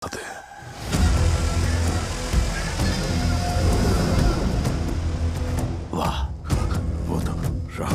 అదే వా వద్దు రా.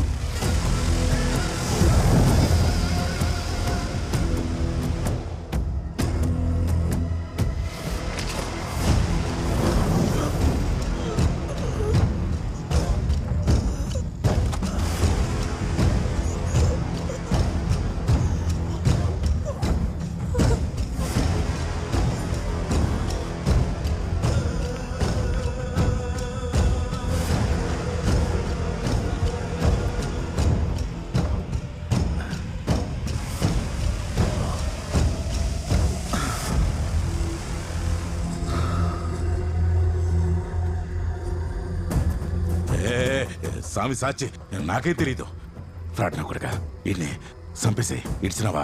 స్వామి సాచి నాకే తెలీదు. ఫ్రాడ్ నా కొడుక ఈయన్ని చంపేసి ఇడిచినవా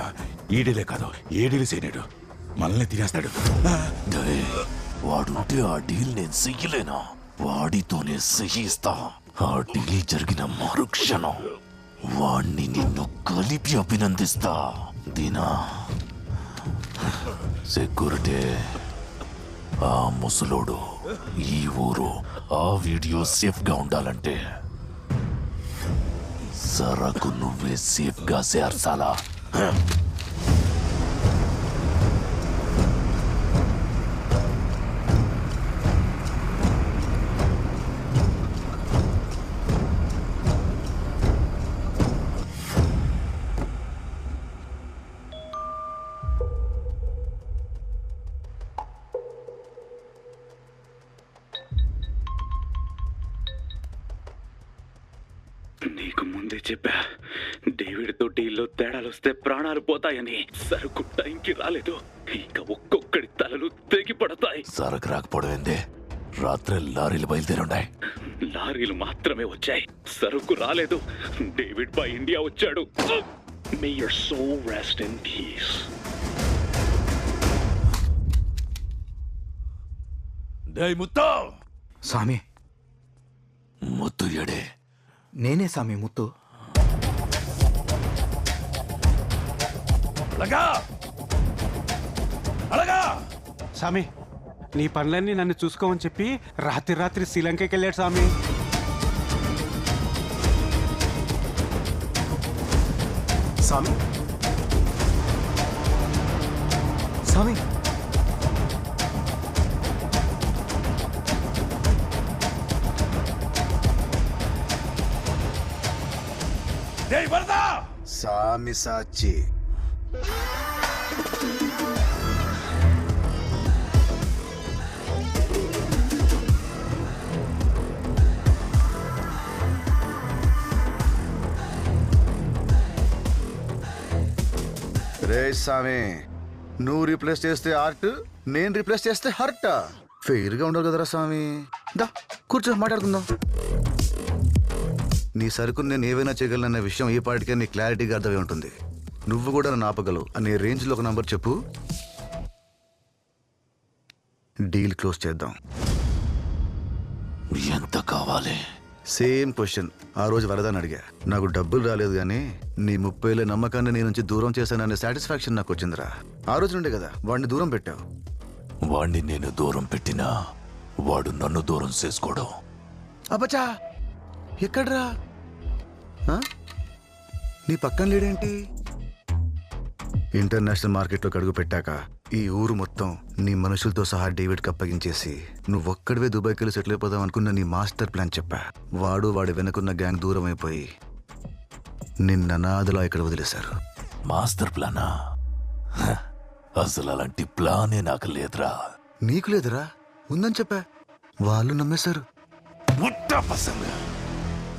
ఈడీలే కాదు ఏడీలు చేయనాడు మనల్ని తినేస్తాడు. వాడుంటే ఆ డీల్ నేను చెయ్యలేనా? వాడితోనే సహిస్తా. ఆ డీల్ జరిగిన మరుక్షణం వాణ్ణి నిన్ను కలిపి అభినందిస్తా. దీనా సెక్యూరిటీ ఆ ముసలోడు ఈ ఊరు ఆ వీడియో సేఫ్ గా ఉండాలంటే సరకు నువ్వే సేఫ్ గా చేర్చాలా? నీకు ముందే చెప్పా డేవిడ్ తో డీల్లో తేడాలు వస్తే ప్రాణాలు పోతాయని. సరుకు టైంకి రాలేదు, ఇంకా ఒక్కొక్కడి తలలు తెగి పడతాయి. సరకు రాకపోవడం ఏందే? రాత్రి లారీలు బయలుదేరుండాయి. లారీలు మాత్రమే వచ్చాయి, సరుకు రాలేదు. డేవిడ్ బై ఇండియా వచ్చాడు. May your soul rest in peace. ముత్తో స్వామి ముత్తు ఎడే? నేనే స్వామి ముత్తు. స్వామి నీ పనులన్నీ నన్ను చూసుకోమని చెప్పి రాత్రి శ్రీలంకకి వెళ్ళాడు స్వామి. స్వామి స్వామి స్వామి సాచి రే స్వామి, నువ్వు రీప్లేస్ చేస్తే ఆర్ట్, నేను రీప్లేస్ చేస్తే హర్ట్. ఫెయిర్ గా ఉండవు కదరా స్వామి. దా కూర్చో మాట్లాడుకుందాం. నీ సరుకుని నేను ఏవైనా చేయగలనన్న విషయం ఈ పాటికే నీ క్లారిటీగా అర్థమై ఉంటుంది. నువ్వు కూడా నన్ను ఆపగలవు అనే రేంజ్లో ఒక నంబర్ చెప్పు, డీల్ క్లోజ్ చేద్దాం. ఎంత కావాలి? సేమ్ క్వశ్చన్ ఆ రోజు వరదని అడిగా. నాకు డబ్బులు రాలేదు కానీ నీ 30,000 నమ్మకాన్ని నీ నుంచి దూరం చేశాననే సాటిస్ఫాక్షన్ నాకు వచ్చిందిరా. ఆ రోజు నుండే కదా వాడిని దూరం పెట్టావు. వాణ్ణి నేను దూరం పెట్టినా వాడు నన్ను దూరం చేసుకోవడం. అబ్బచా ఎక్కడ్రా? నీ పక్కన లేడేంటి? ఇంటర్నేషనల్ మార్కెట్లోకి అడుగు పెట్టాక ఈ ఊరు మొత్తం నీ మనుషులతో సహా డేవిడ్కి అప్పగించేసి నువ్వొక్కడివే దుబాయ్కి వెళ్ళి సెటిల్ అయిపోదాం అనుకున్న నీ మాస్టర్ ప్లాన్ చెప్పా. వాడి వెనుకున్న గ్యాంగ్ దూరం అయిపోయి నిన్న అనాథలా ఇక్కడ వదిలేశారు. మాస్టర్ ప్లానా? అసలు అలాంటి ప్లానే నాకు లేదురా. నీకు లేదురా? ఉందని చెప్పా, వాళ్ళు నమ్మేశారు.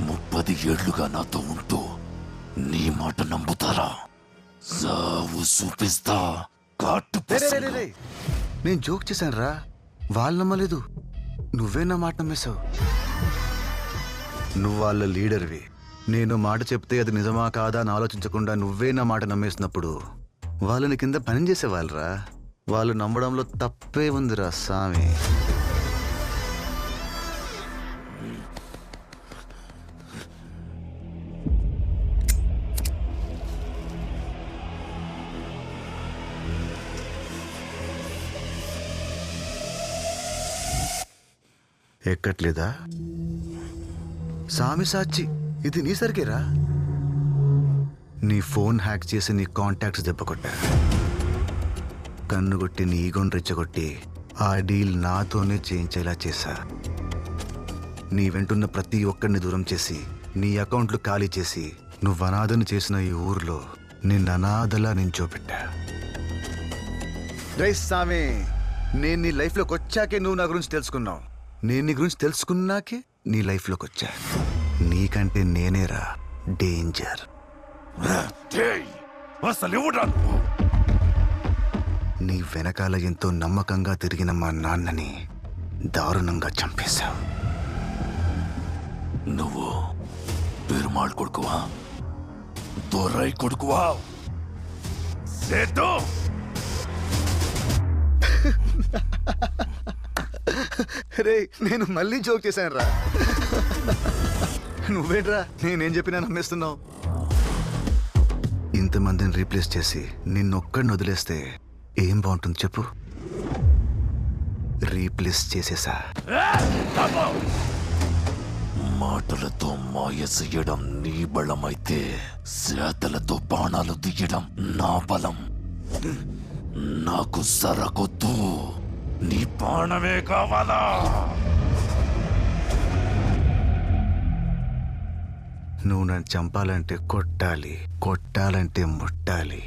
30 ఏళ్లుగా నాతో ఉంటూ నీ మాట నమ్ముతారా? సావు చూపిస్తా. నేను జోక్ చేశాను రా, వాళ్ళు నమ్మలేదు. నువ్వే నా మాట నమ్మేశావు. నువ్వు వాళ్ళ లీడర్వి. నేను మాట చెప్తే అది నిజమా కాదా అని ఆలోచించకుండా నువ్వే నా మాట నమ్మేసినప్పుడు వాళ్ళని కింద పని చేసేవాళ్ళరా. వాళ్ళు నమ్మడంలో తప్పే ఉందిరా స్వామి. ఎక్కట్లేదా? సామి సాచి, ఇది నీ సరికేరా. నీ ఫోన్ హ్యాక్ చేసి నీ కాంటాక్ట్స్ దెబ్బకొట్టా. కన్నుగొట్టి నీ ఈగోని రెచ్చగొట్టి ఆ డీల్ నాతోనే చేయించేలా చేశా. నీ వెంటున్న ప్రతి ఒక్కరిని దూరం చేసి నీ అకౌంట్లు ఖాళీ చేసి నువ్వు అనాథను చేసిన ఈ ఊర్లో నిన్ను అనాథలా నించోపెట్టా. రే సామి, నేను నీ లైఫ్లోకి వచ్చాకే నువ్వు నా గురించి తెలుసుకున్నావు. నేను నీ గురించి తెలుసుకున్నాకే నీ లైఫ్లోకి వచ్చా. నీకంటే నేనేరా డేంజర్. అసలు ఎవడా నువ్వు? నీ వెనకాల ఎంతో నమ్మకంగా తిరిగిన మా నాన్నని దారుణంగా చంపేశావు. నువ్వు పెరుమాళ్ కొడుకువా? దొరై కొడుకువా? సేటు రే, నేను మళ్ళీ జోక్ చేశాను రా. నువ్వేట్రా నేనేం చెప్పినా నమ్మేస్తున్నావు? ఇంతమందిని రీప్లేస్ చేసి నిన్నొక్కడిని వదిలేస్తే ఏం బాగుంటుంది చెప్పు? రీప్లేస్ చేసేసా. మాటలతో మాయ చెయ్యడం నీ బలమైతే చేతలతో బాణాలు దియ్యడం నా బలం. నాకు సరకొద్దు, నీ బాణమే కావాలా? నువ్వు నన్ను చంపాలంటే కొట్టాలి, కొట్టాలంటే ముట్టాలి.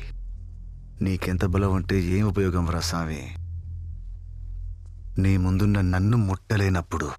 నీకెంత బలం ఉంటే ఏం ఉపయోగం రా స్వామి? నీ ముందున్న నన్ను ముట్టలేనప్పుడు.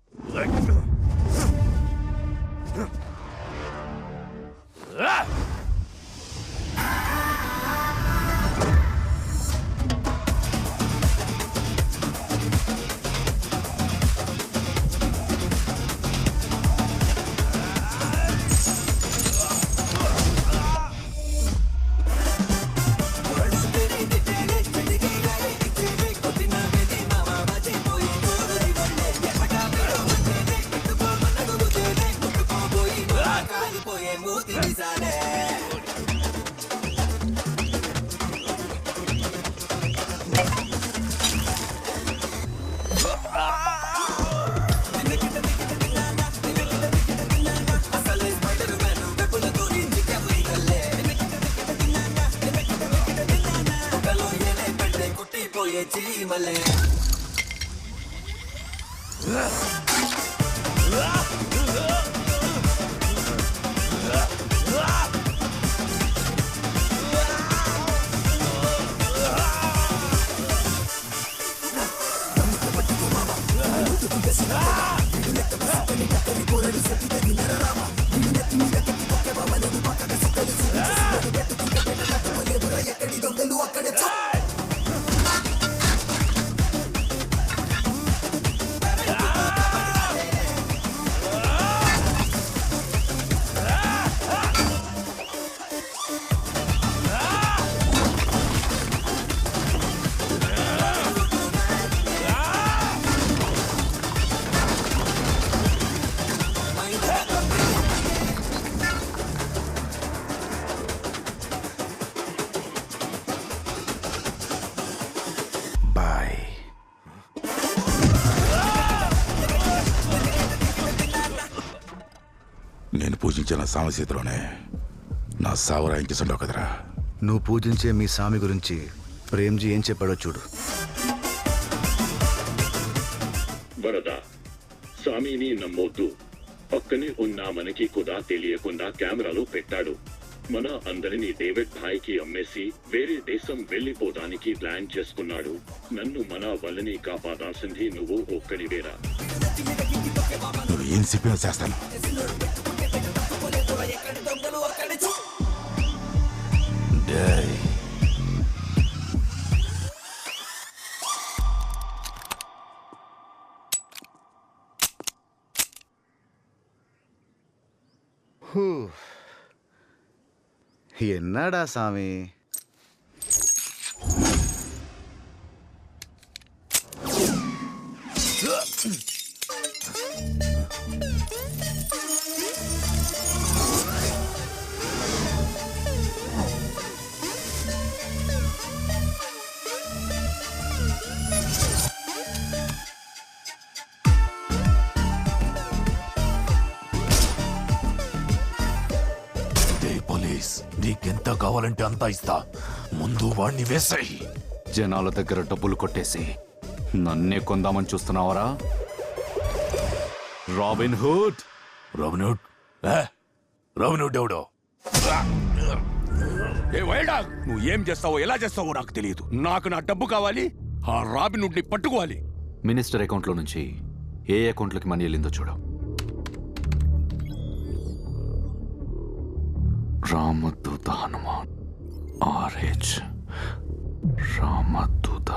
నేను పూజించిన సామసీతలోనే నా సావరాయించుండవు కదరా. నువ్వు పూజించే మీ స్వామి గురించి ప్రేమ్జీ ఏం చెప్పాడో చూడు. వరద, స్వామిని నమ్మొద్దు. పక్కనే ఉన్న మనకి కూడా తెలియకుండా కెమెరాలు పెట్టాడు. మన అందరినీ డేవిడ్ భాయ్కి అమ్మేసి వేరే దేశం వెళ్ళిపోవడానికి ప్లాన్ చేసుకున్నాడు. నన్ను మన వల్లని కాపాడాల్సింది నువ్వు ఒక్కడివేరా. నువ్వు ఏం చెప్పినా చేస్తాను. ఎన్నాడా స్వామి? ఎంత కావాలంటే అంత ఇస్తా. ముందు వాణ్ణి వేసేయి. జనాల దగ్గర డబ్బులు కొట్టేసి నన్నే కొందామని చూస్తున్నావరా? Robin Hood. రాబిన్హుడ్? రాబిన్హుడ్ ఎవడో? ఏ వైల్డ్ డాగ్, నువ్వు ఏం చేస్తావో ఎలా చేస్తావో నాకు తెలియదు. నాకు నా డబ్బు కావాలి. ఆ రాబిన్హుడ్ని పట్టుకోవాలి. మినిస్టర్ అకౌంట్లో నుంచి ఏ అకౌంట్లోకి మనీ వెళ్ళిందో చూడు. రామదూత హనుమాన్ RH రామదూత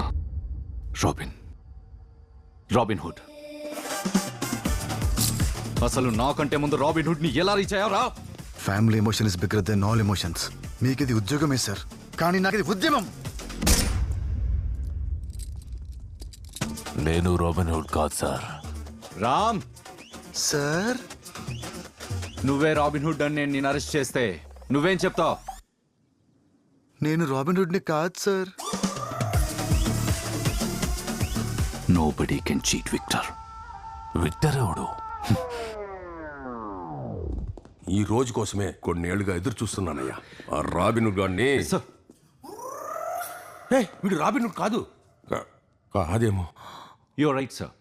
రాబిన్ హుడ్. అసలు నాకంటే ముందు రాబిన్ హుడ్ ని ఎలా రీచ్ అయ్యారా? Family emotion is bigger than all emotions. మీకు ఇది ఉద్యోగమే సార్, కానీ నాకు ఇది ఉద్యమం. నేను రాబిన్హుడ్ కాదు సార్. రామ్ సార్, నువ్వే రాబిన్ హుడ్ అని నేను అరెస్ట్ చేస్తే నువ్వేం చెప్తావు? నేను రాబిన్హుడ్ని కాదు sir. Nobody can cheat Victor. Victor ఎవడు? ఈ రోజు కోసమే కొన్నేళ్లుగా ఎదురు చూస్తున్నానయ్యా. ఆ రాబిన్హుడ్ గాడిని. వీడు రాబిన్హుడ్ కాదు. కాదేమో. You're right sir.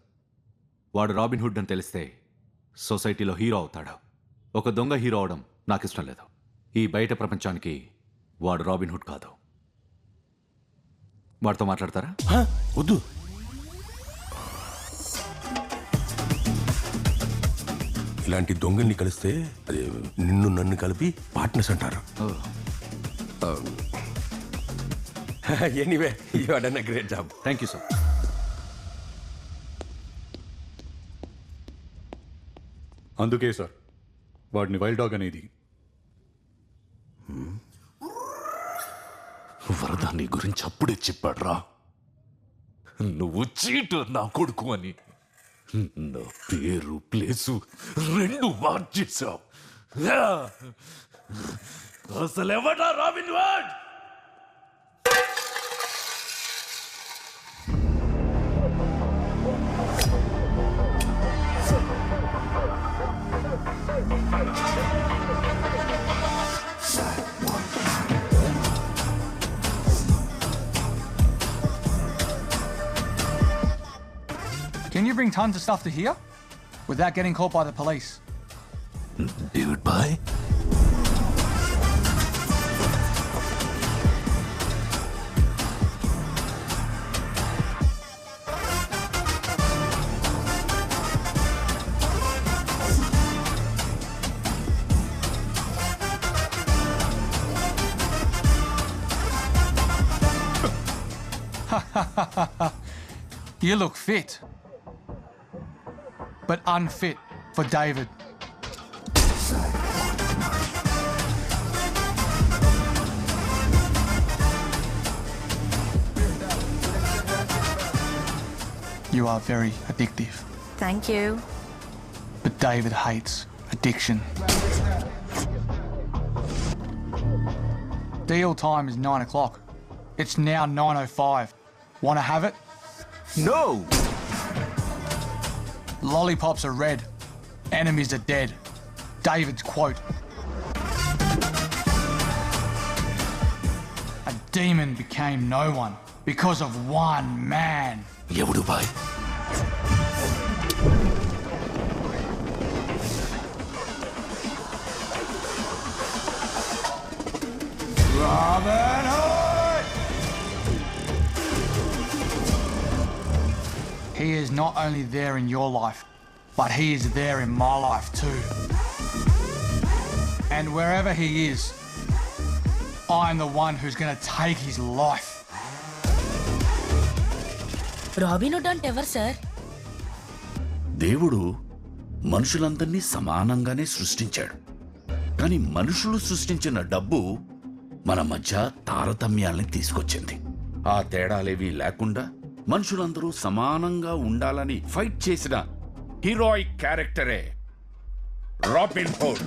వాడు రాబిన్ హుడ్ అని తెలిస్తే సొసైటీలో హీరో అవుతాడు. ఒక దొంగ హీరో అవడం నాకు ఇష్టం లేదు. ఈ బయట ప్రపంచానికి వాడు రాబిన్ హుడ్ కాదు. వాడితో మాట్లాడతారా? వద్దు. ఇలాంటి దొంగల్ని కలిస్తే అది నిన్ను నన్ను కలిపి పార్ట్నర్స్ అంటారు. Anyway, you are done a great job. Thank you sir. అందుకే సార్ వాడిని వైల్డ్ డాగ్ అనేది. వరద నీ గురించి అప్పుడే చెప్పాడ్రా, నువ్వు చీటర్ నా కొడుకు అని. నా పేరు ప్లేసు రెండు మార్చేశావు. అసలు ఎవడా robin hood? Can you bring tons of stuff to here without getting caught by the police? David bhai? You look fit, but unfit for David. You are very addictive, Thank you. but David hates addiction. Deal time is 9 o'clock. It's now 9:05. Want to have it? No! Lollipops are red. Enemies are dead. David's quote. A demon became no one because of one man. ఎవడు bye? Robin Hood! He is not only there in your life, but he is there in my life too. And wherever he is, I'm the one who's going to take his life. Robin hood అంటే ఎవరు sir? దేవుడు మనుషులందరినీ సమానంగానే సృష్టించాడు. కానీ మనుషులు సృష్టించిన డబ్బు మన మధ్య తారతమ్యాల్ని తీసుకొచ్చింది. ఆ తేడాలేవీ లేకుండా మనుషులందరూ సమానంగా ఉండాలని ఫైట్ చేసిన హీరోయిక్ క్యారెక్టరే రాబిన్ హుడ్.